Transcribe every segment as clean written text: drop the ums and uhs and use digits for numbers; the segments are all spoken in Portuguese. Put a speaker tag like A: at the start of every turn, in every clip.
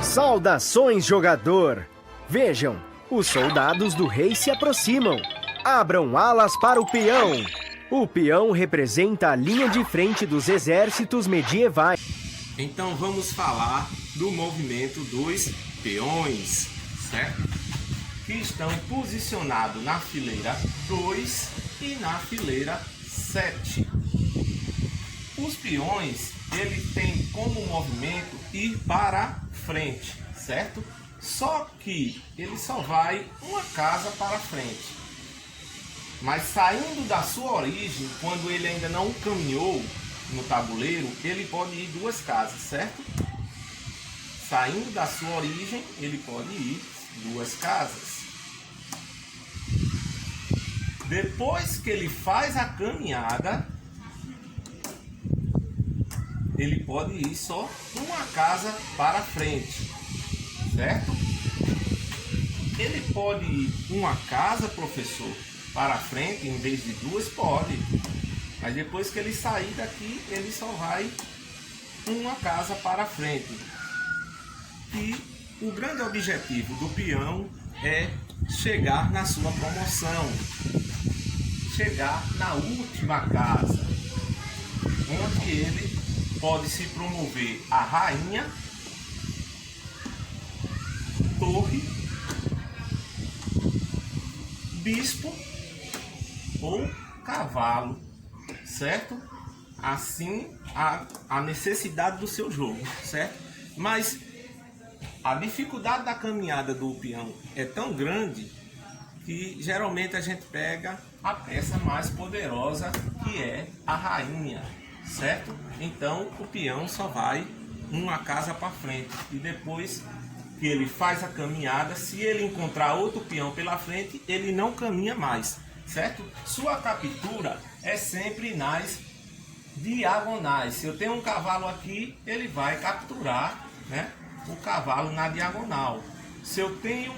A: Saudações, jogador! Vejam, os soldados do rei se aproximam. Abram alas para o peão. O peão representa a linha de frente dos exércitos medievais.
B: Então vamos falar do movimento dos peões, certo? Que estão posicionados na fileira 2 e na fileira 7. Os peões, ele tem como movimento ir para frente, certo? Só que ele só vai uma casa para frente. Mas saindo da sua origem, quando ele ainda não caminhou no tabuleiro, ele pode ir duas casas, certo? Saindo da sua origem, ele pode ir duas casas. Depois que ele faz a caminhada, ele pode ir só uma casa para frente, certo? Ele pode ir uma casa, professor, para frente em vez de duas? Pode. Mas depois que ele sair daqui, ele só vai uma casa para frente. E o grande objetivo do peão é chegar na sua promoção, chegar na última casa, onde ele pode se promover a rainha, torre, bispo ou cavalo, certo? Assim a necessidade do seu jogo, certo? Mas a dificuldade da caminhada do peão é tão grande que geralmente a gente pega a peça mais poderosa, que é a rainha, certo? Então o peão só vai uma casa para frente e depois que ele faz a caminhada, se ele encontrar outro peão pela frente, ele não caminha mais, certo? Sua captura é sempre nas diagonais. Se eu tenho um cavalo aqui, ele vai capturar, né, o cavalo na diagonal. Se eu tenho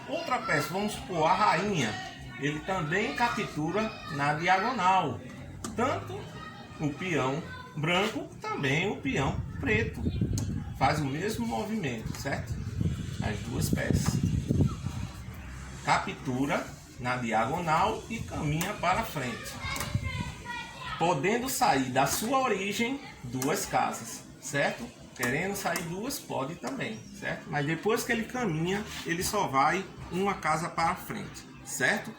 B: outra peça, vamos supor a rainha, ele também captura na diagonal. Tanto o peão branco, também o peão preto. Faz o mesmo movimento, certo? As duas peças. Captura na diagonal e caminha para frente. Podendo sair da sua origem duas casas, certo? Querendo sair duas, pode também, certo? Mas depois que ele caminha, ele só vai uma casa para frente, certo?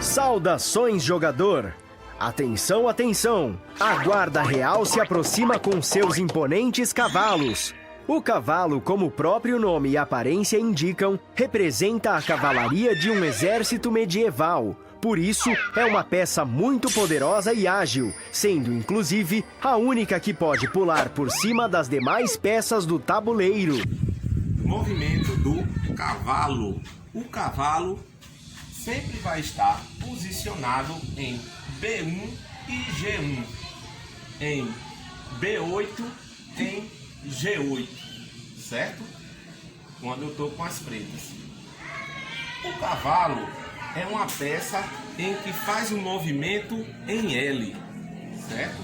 A: Saudações, jogador! Atenção, atenção! A guarda real se aproxima com seus imponentes cavalos. O cavalo, como o próprio nome e aparência indicam, representa a cavalaria de um exército medieval. Por isso, é uma peça muito poderosa e ágil, sendo inclusive a única que pode pular por cima das demais peças do tabuleiro.
B: Movimento do cavalo. O cavalo sempre vai estar posicionado em B1 e G1, em B8, em G8, certo? Quando eu estou com as pretas. O cavalo é uma peça em que faz um movimento em L, certo?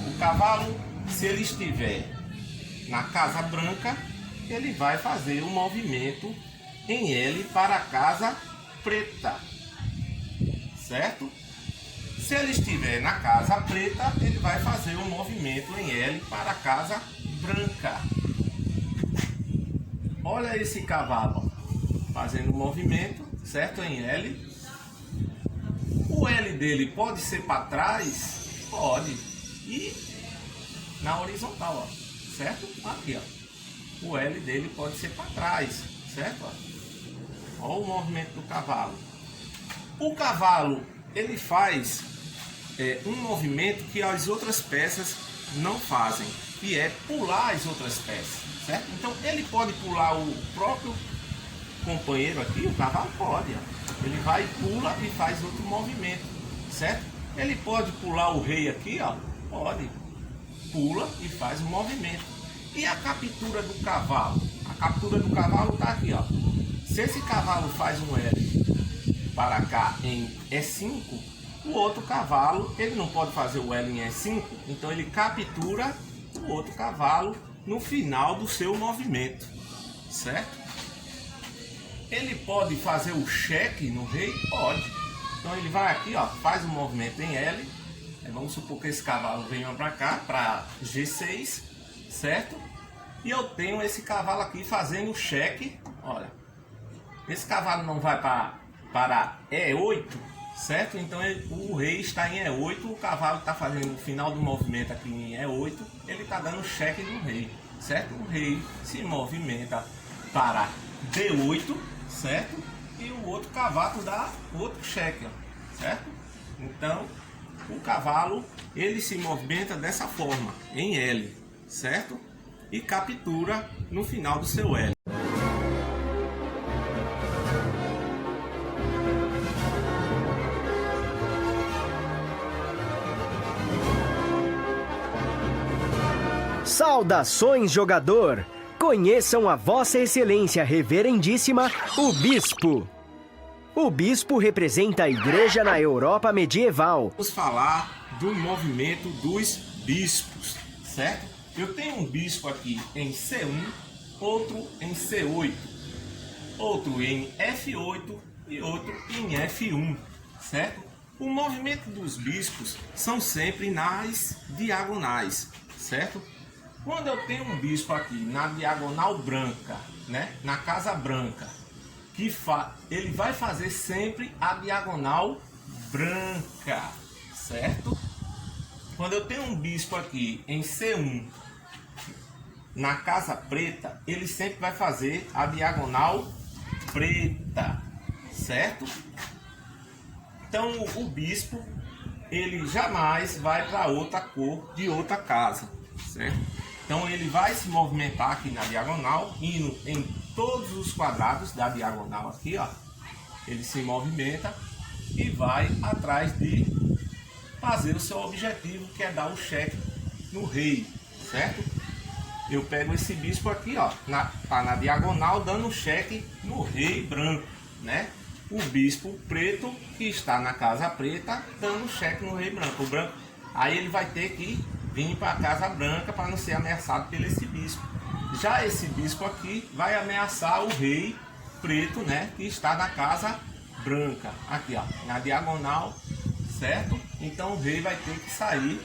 B: O cavalo, se ele estiver na casa branca, ele vai fazer um movimento em L para a casa preta, certo? Se ele estiver na casa preta, ele vai fazer um movimento em L para a casa branca. Olha esse cavalo fazendo um movimento, certo? Em L. O L dele pode ser para trás? Pode. E na horizontal, ó, certo? Aqui, ó. O L dele pode ser para trás, certo? Olha o movimento do cavalo. O cavalo, ele faz um movimento que as outras peças não fazem, que é pular as outras peças, certo? Então ele pode pular o próprio companheiro aqui, o cavalo pode, ó. Ele vai, pula e faz outro movimento, certo? Ele pode pular o rei aqui, ó, pode, pula e faz um movimento. E a captura do cavalo? A captura do cavalo está aqui, ó, Se esse cavalo faz um L para cá em E5, o outro cavalo, ele não pode fazer o L em E5, então ele captura o outro cavalo no final do seu movimento, certo? Ele pode fazer o cheque no rei? Pode. Então ele vai aqui, ó, faz o movimento em L. Vamos supor que esse cavalo venha para cá, para G6, certo? E eu tenho esse cavalo aqui fazendo o cheque. Olha, esse cavalo não vai para E8, certo? Então o rei está em E8, o cavalo está fazendo o final do movimento aqui em E8, ele está dando cheque no rei, certo? O rei se movimenta para D8, certo? E o outro cavalo dá outro cheque, ó, certo? Então o cavalo ele se movimenta dessa forma, em L, certo? E captura no final do seu L.
A: Saudações, jogador! Conheçam a Vossa Excelência Reverendíssima, o Bispo. O bispo representa a igreja na Europa medieval.
B: Vamos falar do movimento dos bispos, certo? Eu tenho um bispo aqui em C1, outro em C8, outro em F8 e outro em F1, certo? O movimento dos bispos são sempre nas diagonais, certo? Quando eu tenho um bispo aqui na diagonal branca, né, na casa branca, ele vai fazer sempre a diagonal branca, certo? Quando eu tenho um bispo aqui em C1 na casa preta, ele sempre vai fazer a diagonal preta, certo? Então o bispo ele jamais vai para outra cor de outra casa, certo? Então ele vai se movimentar aqui na diagonal, indo em todos os quadrados da diagonal aqui, ó. Ele se movimenta e vai atrás de fazer o seu objetivo, que é dar o cheque no rei, certo? Eu pego esse bispo aqui, ó, tá na diagonal dando cheque no rei branco, né? O bispo preto que está na casa preta dando cheque no rei branco. O branco, aí ele vai ter que vir para a casa branca para não ser ameaçado por esse bispo. Já esse bispo aqui vai ameaçar o rei preto, né, que está na casa branca, aqui, ó, na diagonal, certo? Então o rei vai ter que sair,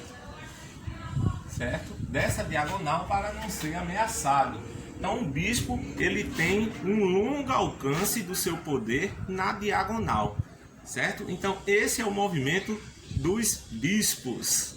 B: certo, dessa diagonal para não ser ameaçado. Então o bispo ele tem um longo alcance do seu poder na diagonal, certo? Então esse é o movimento dos bispos.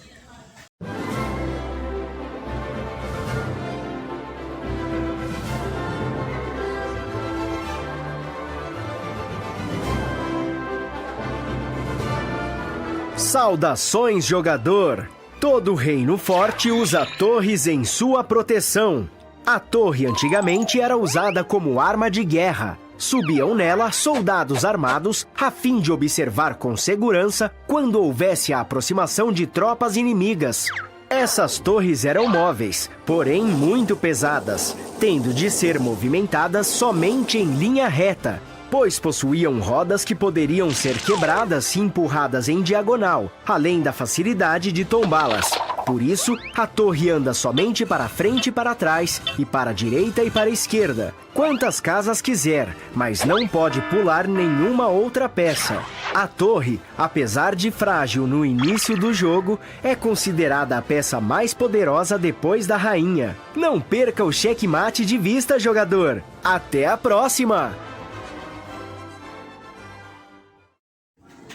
A: Saudações, jogador! Todo reino forte usa torres em sua proteção. A torre antigamente era usada como arma de guerra. Subiam nela soldados armados a fim de observar com segurança quando houvesse a aproximação de tropas inimigas. Essas torres eram móveis, porém muito pesadas, tendo de ser movimentadas somente em linha reta, pois possuíam rodas que poderiam ser quebradas e empurradas em diagonal, além da facilidade de tombá-las. Por isso, a torre anda somente para frente e para trás, e para a direita e para a esquerda, quantas casas quiser, mas não pode pular nenhuma outra peça. A torre, apesar de frágil no início do jogo, é considerada a peça mais poderosa depois da rainha. Não perca o checkmate de vista, jogador! Até a próxima!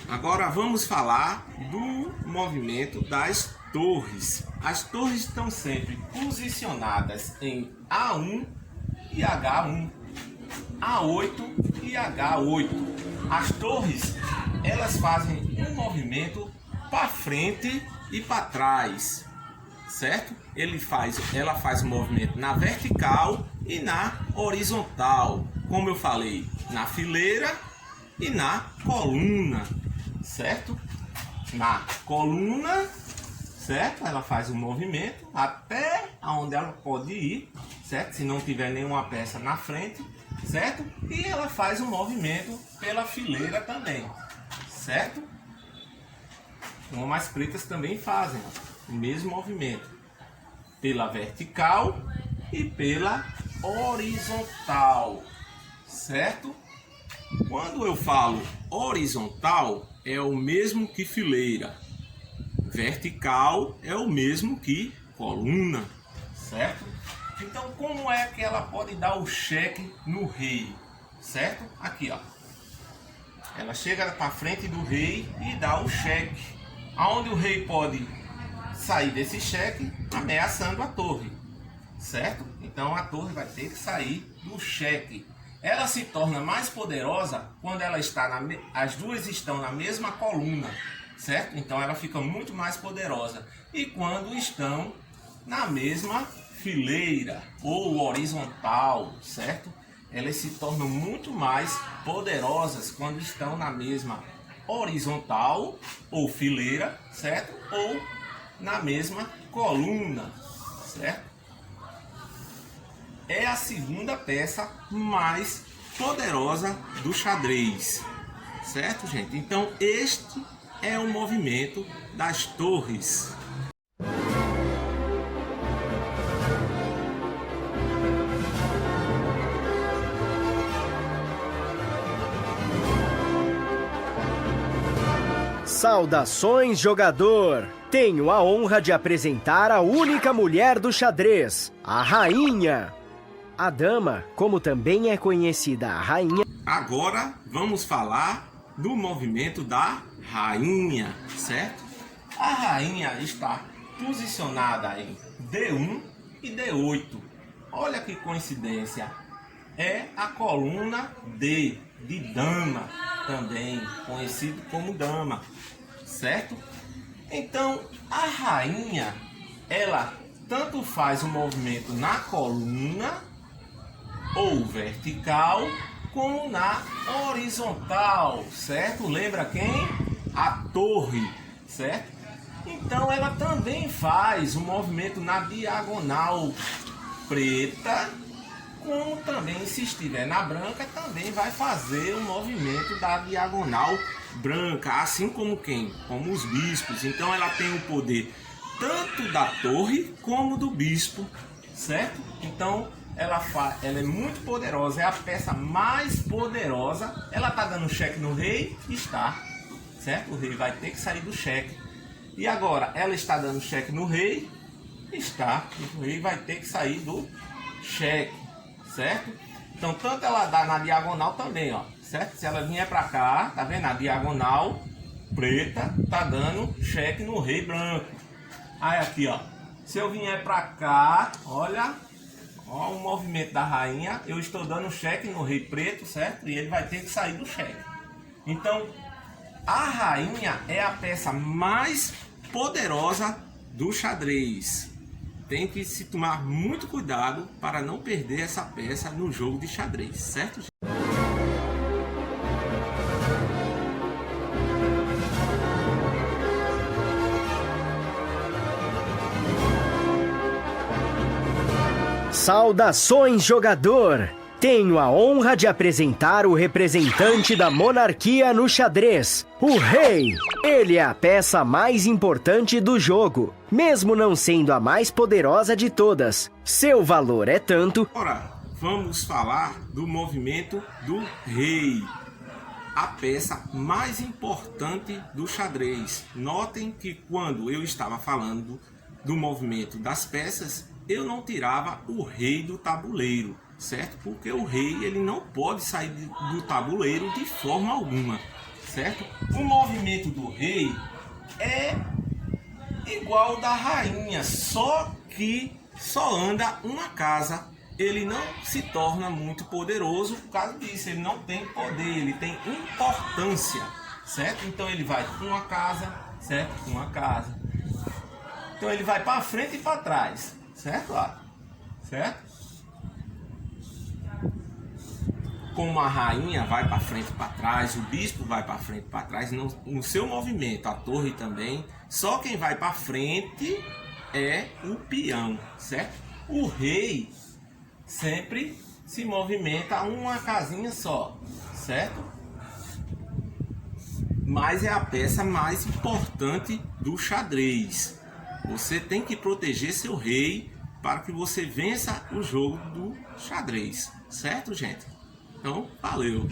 B: Agora vamos falar do movimento das torres. As torres estão sempre posicionadas em A1 e H1, A8 e H8. As torres, elas fazem um movimento para frente e para trás, certo? Ela faz o movimento na vertical e na horizontal, como eu falei, na fileira e na coluna, certo? Na coluna, certo? Ela faz o movimento até onde ela pode ir, certo? Se não tiver nenhuma peça na frente, certo? E ela faz um movimento pela fileira também, certo? Como as pretas também fazem, ó, o mesmo movimento pela vertical e pela horizontal, certo? Quando eu falo horizontal, é o mesmo que fileira. Vertical é o mesmo que coluna, certo? Então, como é que ela pode dar o cheque no rei, certo? Aqui, ó. Ela chega para frente do rei e dá o cheque. Aonde o rei pode sair desse cheque ameaçando a torre, certo? Então, a torre vai ter que sair do cheque. Ela se torna mais poderosa quando ela está as duas estão na mesma coluna, certo? Então ela fica muito mais poderosa. E quando estão na mesma fileira ou horizontal, certo? Elas se tornam muito mais poderosas quando estão na mesma horizontal ou fileira, certo? Ou na mesma coluna, certo? É a segunda peça mais poderosa do xadrez, certo, gente? Então este é o movimento das torres.
A: Saudações, jogador! Tenho a honra de apresentar a única mulher do xadrez, a rainha. A dama, como também é conhecida a rainha...
B: Agora vamos falar do movimento da rainha, certo? A rainha está posicionada em D1 e D8. Olha que coincidência. É a coluna D, de dama, também conhecido como dama, certo? Então, a rainha, ela tanto faz o movimento na coluna ou vertical, como na horizontal, certo? Lembra quem? A torre, certo? Então ela também faz o movimento na diagonal preta, como também se estiver na branca, também vai fazer o movimento da diagonal branca, assim como quem? Como os bispos. Então ela tem o poder tanto da torre como do bispo, certo? Então ela é muito poderosa, é a peça mais poderosa. Ela está dando cheque no rei? Está, certo? O rei vai ter que sair do cheque. E agora, ela está dando cheque no rei? Está. O rei vai ter que sair do cheque, certo? Então, tanto ela dá na diagonal também, ó, certo? Se ela vier para cá, tá vendo? A diagonal preta tá dando cheque no rei branco. Aí aqui, ó, se eu vier para cá, olha... Ó, o movimento da rainha, eu estou dando cheque no rei preto, certo? E ele vai ter que sair do cheque. Então, a rainha é a peça mais poderosa do xadrez. Tem que se tomar muito cuidado para não perder essa peça no jogo de xadrez, certo?
A: Saudações, jogador! Tenho a honra de apresentar o representante da monarquia no xadrez, o rei. Ele é a peça mais importante do jogo, mesmo não sendo a mais poderosa de todas. Seu valor é tanto...
B: Agora, vamos falar do movimento do rei, a peça mais importante do xadrez. Notem que quando eu estava falando do movimento das peças, eu não tirava o rei do tabuleiro, certo? Porque o rei, ele não pode sair do tabuleiro de forma alguma, certo? O movimento do rei é igual ao da rainha, só que só anda uma casa. Ele não se torna muito poderoso por causa disso, ele não tem poder, ele tem importância, certo? Então ele vai uma casa, certo? Uma casa. Então ele vai para frente e para trás, certo? Certo? Como a rainha vai para frente e para trás, o bispo vai para frente e para trás, no seu movimento, a torre também, só quem vai para frente é o peão, certo? O rei, sempre se movimenta uma casinha só, certo? Mas é a peça mais importante do xadrez. Você tem que proteger seu rei para que você vença o jogo do xadrez, certo, gente? Então, valeu!